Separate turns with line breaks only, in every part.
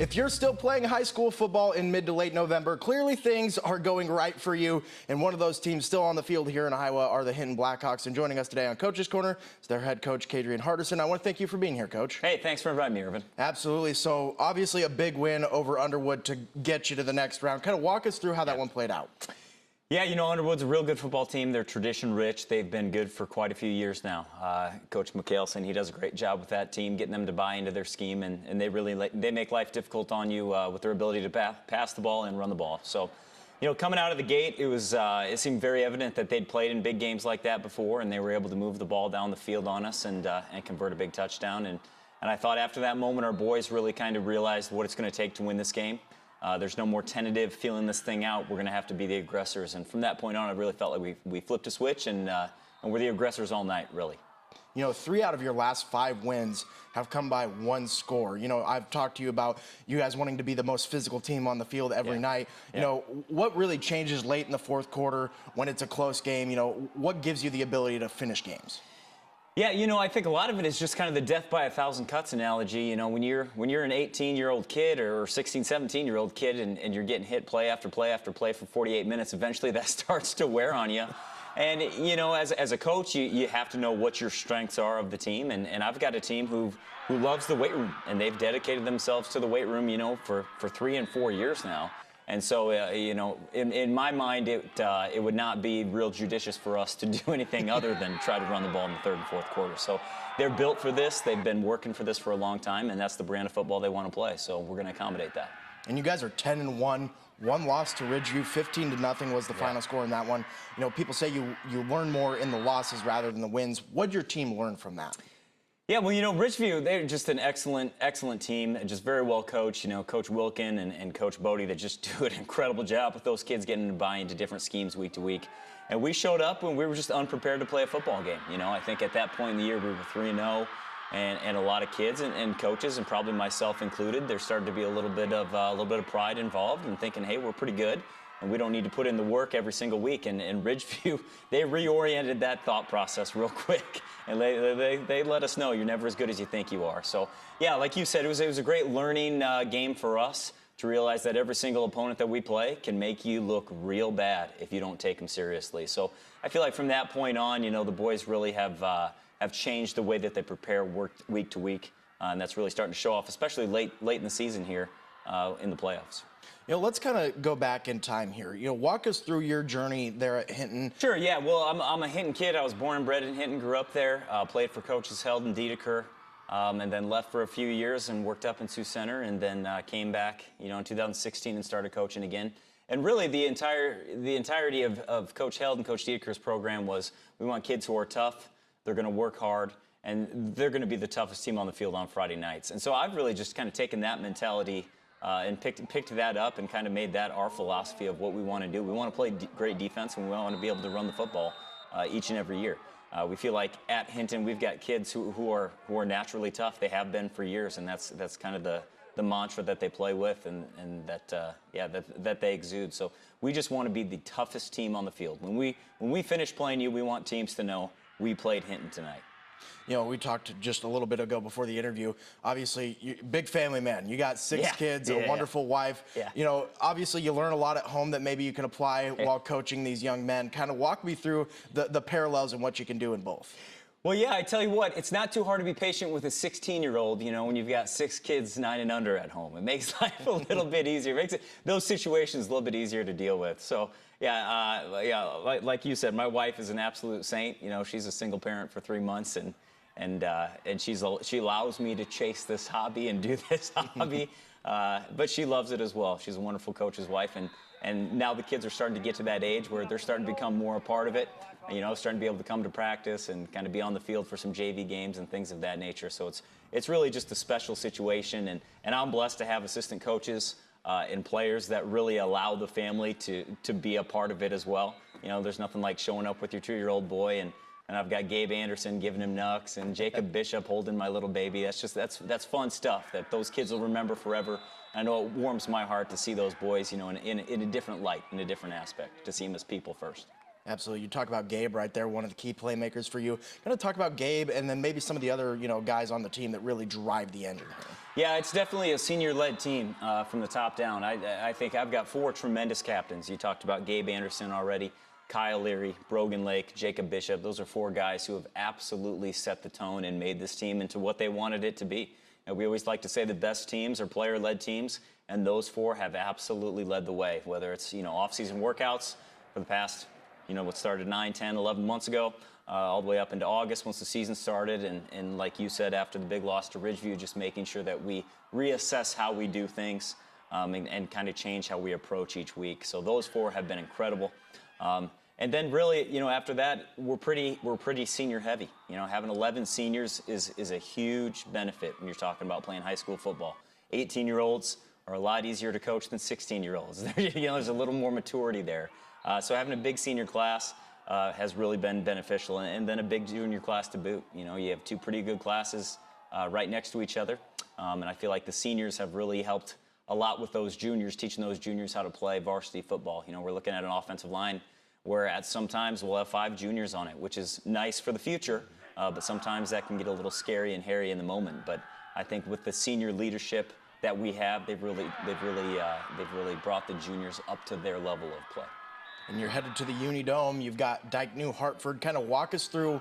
If you're still playing high school football in mid to late November, clearly things are going right for you. And one of those teams still on the field here in Iowa are the Hinton Blackhawks. And joining us today on Coach's Corner is their head coach, Kadrian Hardison. I want to thank you for being here, Coach.
Hey, thanks for inviting me, Irvin.
Absolutely. So obviously a big win over Underwood to get you to the next round. Kind of walk us through how that one played out.
Yeah, you know, Underwood's a real good football team. They're tradition-rich. They've been good for quite a few years now. Coach McHaleson, he does a great job with that team, getting them to buy into their scheme, and they really they make life difficult on you with their ability to pass the ball and run the ball. So, you know, coming out of the gate, it seemed very evident that they'd played in big games like that before, and they were able to move the ball down the field on us and convert a big touchdown. And I thought after that moment, our boys really kind of realized what it's going to take to win this game. There's no more tentative feeling this thing out. We're going to have to be the aggressors. And from that point on, I really felt like we flipped a switch and we're the aggressors all night, really.
You know, 3 out of your last 5 wins have come by 1 score. You know, I've talked to you about you guys wanting to be the most physical team on the field every night. You know, what really changes late in the fourth quarter when it's a close game? You know, what gives you the ability to finish games?
Yeah, you know, I think a lot of it is just kind of the death by 1,000 cuts analogy. You know, when you're an 18-year-old kid or 16, 17-year-old kid and you're getting hit play after play after play for 48 minutes, eventually that starts to wear on you. And, you know, as a coach, you have to know what your strengths are of the team. And I've got a team who loves the weight room, and they've dedicated themselves to the weight room, you know, for 3 and 4 years now. And so, you know, in my mind, it would not be real judicious for us to do anything other than try to run the ball in the 3rd and 4th quarter. So they're built for this. They've been working for this for a long time, and that's the brand of football they want to play. So we're going to accommodate that.
And you guys are 10-1. 1 loss to Ridgeview, 15-0 was the final score in that one. You know, people say you learn more in the losses rather than the wins. What did your team learn from that?
Yeah, well, you know, Ridgeview, they're just an excellent team, just very well coached. You know, Coach Wilkin and Coach Bodie, they just do an incredible job with those kids getting to buy into different schemes week to week. And we showed up and we were just unprepared to play a football game. You know, I think at that point in the year we were 3-0, and a lot of kids and coaches, and probably myself included, there started to be a little bit of pride involved and thinking, hey, we're pretty good. And we don't need to put in the work every single week. And Ridgeview, they reoriented that thought process real quick. And they let us know you're never as good as you think you are. So, yeah, like you said, it was a great learning game for us to realize that every single opponent that we play can make you look real bad if you don't take them seriously. So I feel like from that point on, you know, the boys really have changed the way that they prepare week to week. And that's really starting to show off, especially late in the season here in the playoffs.
You know, let's kind of go back in time here. You know, walk us through your journey there at Hinton.
Sure, yeah. Well, I'm a Hinton kid. I was born and bred in Hinton, grew up there, played for Coaches Held and Dedeker, and then left for a few years and worked up in Sioux Center, and then came back, you know, in 2016 and started coaching again. And really, the entirety of Coach Held and Coach Dedeker's program was we want kids who are tough, they're going to work hard, and they're going to be the toughest team on the field on Friday nights. And so I've really just kind of taken that mentality and picked that up and kind of made that our philosophy of what we want to do. We want to play great defense, and we want to be able to run the football each and every year. We feel like at Hinton we've got kids who are naturally tough. They have been for years, and that's kind of the mantra that they play with and that they exude. So we just want to be the toughest team on the field. When we finish playing you, we want teams to know we played Hinton tonight.
You know, we talked just a little bit ago before the interview. Obviously, big family man. You got 6 kids, a wonderful wife.
Yeah.
You know, obviously you learn a lot at home that maybe you can apply while coaching these young men. Kind of walk me through the parallels and what you can do in both.
Well, yeah, I tell you what, it's not too hard to be patient with a 16-year-old, you know, when you've got 6 kids 9 and under at home. It makes life a little bit easier. It makes those situations a little bit easier to deal with. So, like you said, my wife is an absolute saint. You know, she's a single parent for 3 months, and she allows me to chase this hobby and do this hobby, but she loves it as well. She's a wonderful coach's wife, and now the kids are starting to get to that age where they're starting to become more a part of it, you know, starting to be able to come to practice and kind of be on the field for some JV games and things of that nature. So it's really just a special situation, and I'm blessed to have assistant coaches and players that really allow the family to be a part of it as well. You know, there's nothing like showing up with your 2-year-old boy and I've got Gabe Anderson giving him nucks and Jacob Bishop holding my little baby. That's fun stuff that those kids will remember forever. I know it warms my heart to see those boys, you know, in a different light, in a different aspect, to see them as people first.
Absolutely. You talk about Gabe right there, one of the key playmakers for you. Going to talk about Gabe and then maybe some of the other, guys on the team that really drive the engine here.
Yeah, it's definitely a senior-led team from the top down. I think I've got 4 tremendous captains. You talked about Gabe Anderson already, Kyle Leary, Brogan Lake, Jacob Bishop. Those are 4 guys who have absolutely set the tone and made this team into what they wanted it to be. And we always like to say the best teams are player-led teams, and those 4 have absolutely led the way, whether it's, off-season workouts for the past, what started 9, 10, 11 months ago, all the way up into August once the season started. And like you said, after the big loss to Ridgeview, just making sure that we reassess how we do things and kind of change how we approach each week. So those 4 have been incredible. And then really, after that, we're pretty senior heavy. Having 11 seniors is a huge benefit when you're talking about playing high school football. 18-year-olds are a lot easier to coach than 16-year-olds. There's a little more maturity there. So having a big senior class has really been beneficial, and then a big junior class to boot. You have 2 pretty good classes right next to each other, and I feel like the seniors have really helped a lot with those juniors, teaching those juniors how to play varsity football. We're looking at an offensive line where at sometimes we'll have 5 juniors on it, which is nice for the future, but sometimes that can get a little scary and hairy in the moment. But I think with the senior leadership that we have, they've really brought the juniors up to their level of play.
And you're headed to the Uni Dome. You've got Dyke New Hartford. Kind of walk us through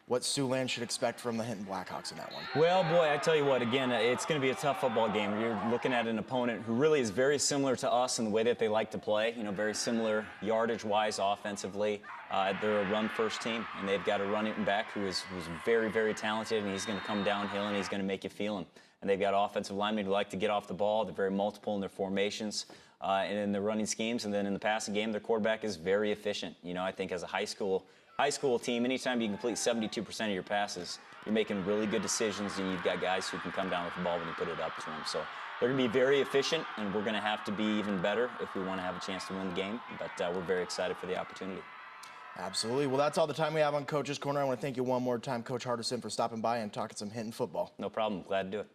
what Siouxland should expect from the Hinton Blackhawks in that one.
Well, boy, I tell you what, again, it's going to be a tough football game. You're looking at an opponent who really is very similar to us in the way that they like to play, very similar yardage-wise offensively. They're a run-first team, and they've got a running back who's very, very talented, and he's going to come downhill, and he's going to make you feel him. And they've got offensive linemen who like to get off the ball. They're very multiple in their formations and in their running schemes. And then in the passing game, their quarterback is very efficient. I think as a high school team, anytime you complete 72% of your passes, you're making really good decisions, and you've got guys who can come down with the ball when you put it up to them. So they're going to be very efficient, and we're going to have to be even better if we want to have a chance to win the game. But we're very excited for the opportunity.
Absolutely. Well, that's all the time we have on Coach's Corner. I want to thank you one more time, Coach Hardison, for stopping by and talking some Hinton football.
No problem. Glad to do it.